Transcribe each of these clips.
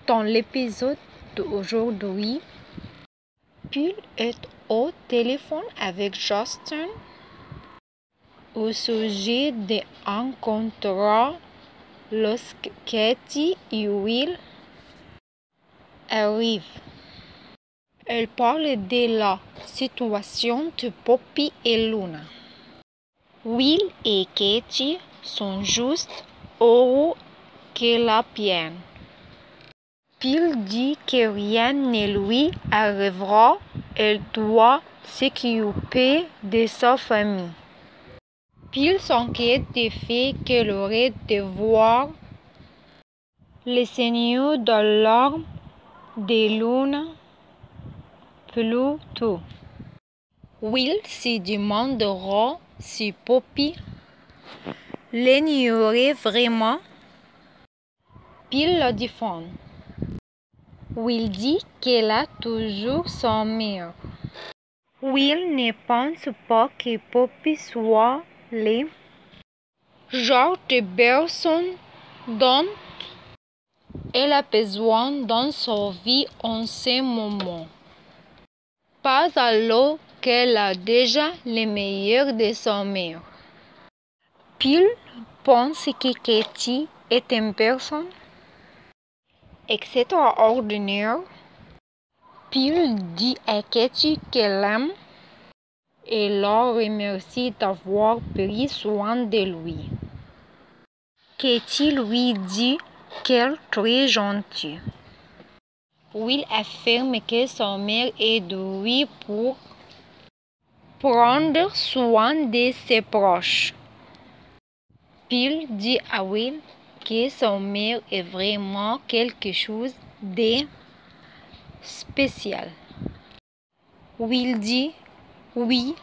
Dans l'épisode d'aujourd'hui, Paul est au téléphone avec Justin au sujet d'un contrat lorsque Katie et Will arrivent. Elle parle de la situation de Poppy et Luna. Will et Katie sont juste heureux qu'elle la vienne. Paul dit que rien ne lui arrivera, elle doit s'occuper de sa famille. Paul s'inquiète du fait qu'elle aurait de voir les signes d'alarme de Luna plus tôt. Will se demandera si Poppy l'ignorait vraiment. Paul la défend. Will dit qu'elle a toujours sa mère. Will ne pense pas que Poppy soit le genre de personne dont elle a besoin dans sa vie en ce moment. Pas alors qu'elle a déjà le meilleur de sa mère. Paul pense que Katie est une personne extraordinaire. Paul dit à Katie qu'elle l'aime et la remercie d'avoir pris soin de lui. Katie lui dit qu'elle est très gentille. Will affirme que sa mère est douée pour prendre soin de ses proches. Paul dit à Will que sa mère est vraiment quelque chose de spécial. Will dit oui,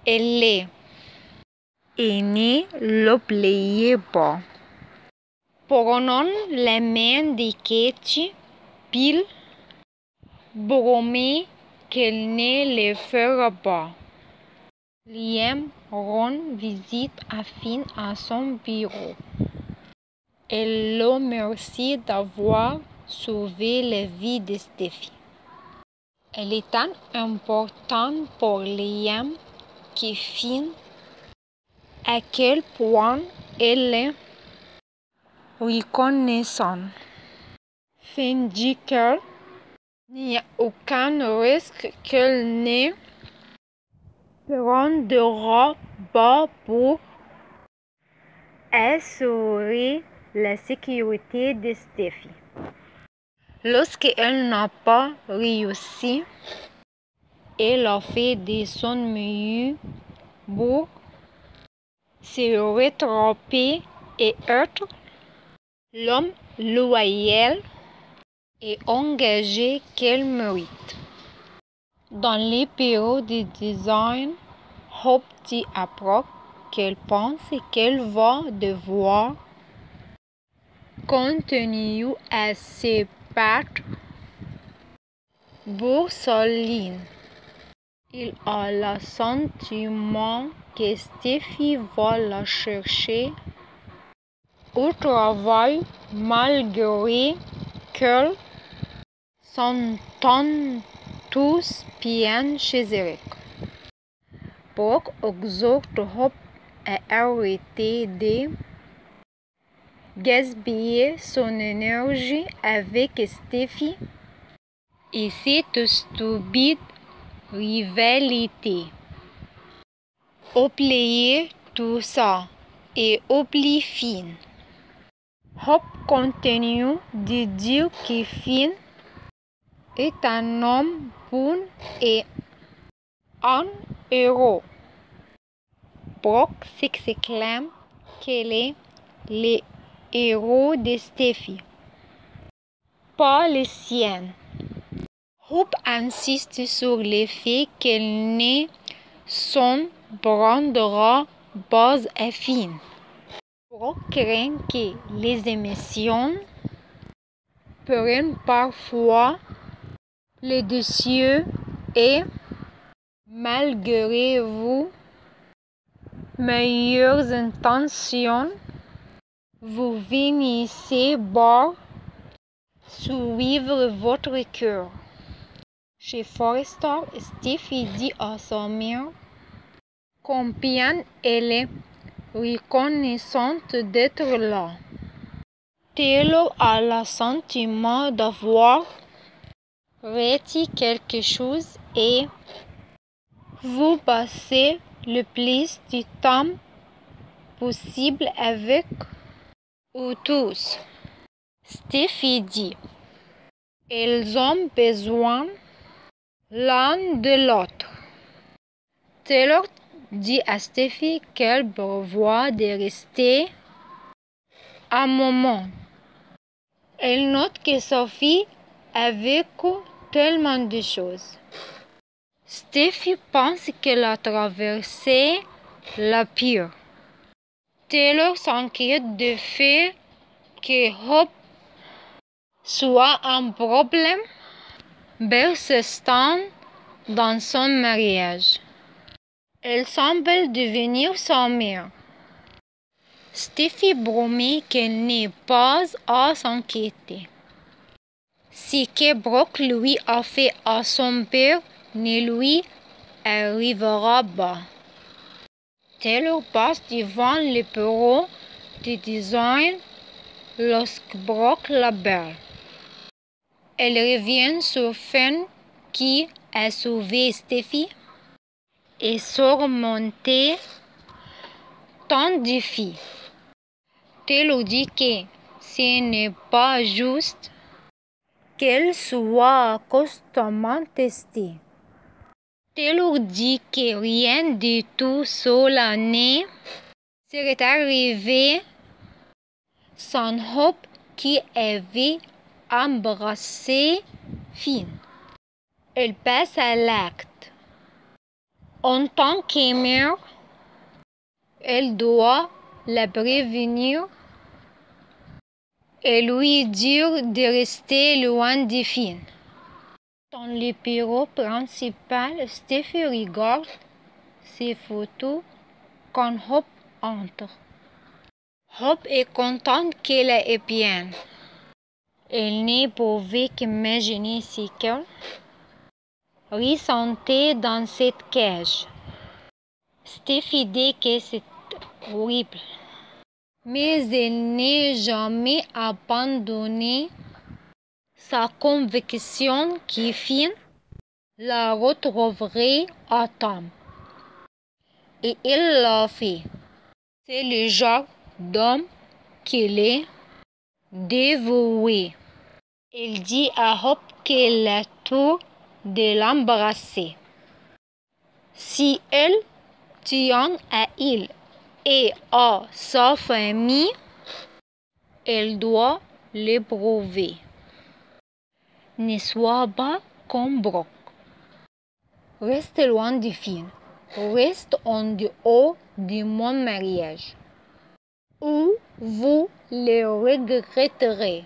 elle est. Et ne l'oubliez pas. Prenant la main de Katie, Paul promet qu'elle ne le fera pas. Liam rend visite à Finn à son bureau. Elle le remercie d'avoir sauvé la vie de Steffi. Elle est tant importante pour Liam que Finn à quel point elle est reconnaissante. Finn dit qu'il n'y a aucun risque qu'elle ne prendra pas pour assurer la sécurité de Steffi. Lorsqu'elle n'a pas réussi, elle a fait de son mieux pour se rattraper et être l'homme loyal et engagé qu'elle mérite. Dans les bureaux de design, Hope dit à Brock qu'elle pense qu'elle va devoir continuer à se battre pour sa ligne. Il a le sentiment que Steffi va la chercher au travail malgré qu'elle s'entende tous bien chez Eric. Brock exhorte Hope à arrêter de gaspiller son énergie avec Steffi et cette stupide rivalité. Oubliez tout ça et oublie Finn. Hope continue de dire que Finn est un homme bon et un héros. Brock s'exclame qu'elle est le héros de Steffi, pas le sien. Hope insiste sur le fait qu'elle ne s'en prendra pas à Finn. Brock craint que les émotions prennent parfois le dessus et, malgré vos meilleures intentions, vous finissez par suivre votre cœur. Chez Forrester, Steffi dit à sa mère combien elle est reconnaissante d'être là. Taylor a le sentiment d'avoir raté quelque chose et vous passez le plus de temps possible avec eux tous. Steffi dit ils ont besoin l'un de l'autre. Taylor dit à Steffi qu'elle prévoit de rester un moment. Elle note que Sophie a vécu tellement de choses. Steffi pense qu'elle a traversé la pire. Taylor s'inquiète du fait que Hope soit un problème persistant dans son mariage. Elle semble devenir sa mère. Steffi promet qu'elle n'est pas à s'inquiéter. Ce que Brock lui a fait à son père ne lui arrivera pas. Taylor passe devant le bureau de design lorsque Brock l'appelle. Elle revient sur Finn qui a sauvé Steffi et surmonté tant de défis. Taylor dit que ce n'est pas juste qu'elle soit constamment testée. Taylor dit que rien de tout cela ne serait arrivé sans Hope qui avait embrassé Finn. Elle passe à l'acte. En tant que mère, elle doit la prévenir et lui dire de rester loin de Finn. Dans le bureau principal, Steffi regarde ses photos quand Hope entre. Hope est contente qu'elle est bien. Elle ne pouvait qu'imaginer ce qu'elle ressentait dans cette cage. Steffi dit que c'est horrible. Mais elle n'a jamais abandonné sa conviction que Finn la retrouverait à temps. Et il l'a fait. C'est le genre d'homme qu'il est dévoué. Elle dit à Hope qu'elle a tout de l'embrasser. Si elle tient à il et à sa famille, elle doit l'éprouver. Ne sois pas comme Brock. Reste loin de Finn. Reste en dehors de mon mariage. Ou vous le regretterez.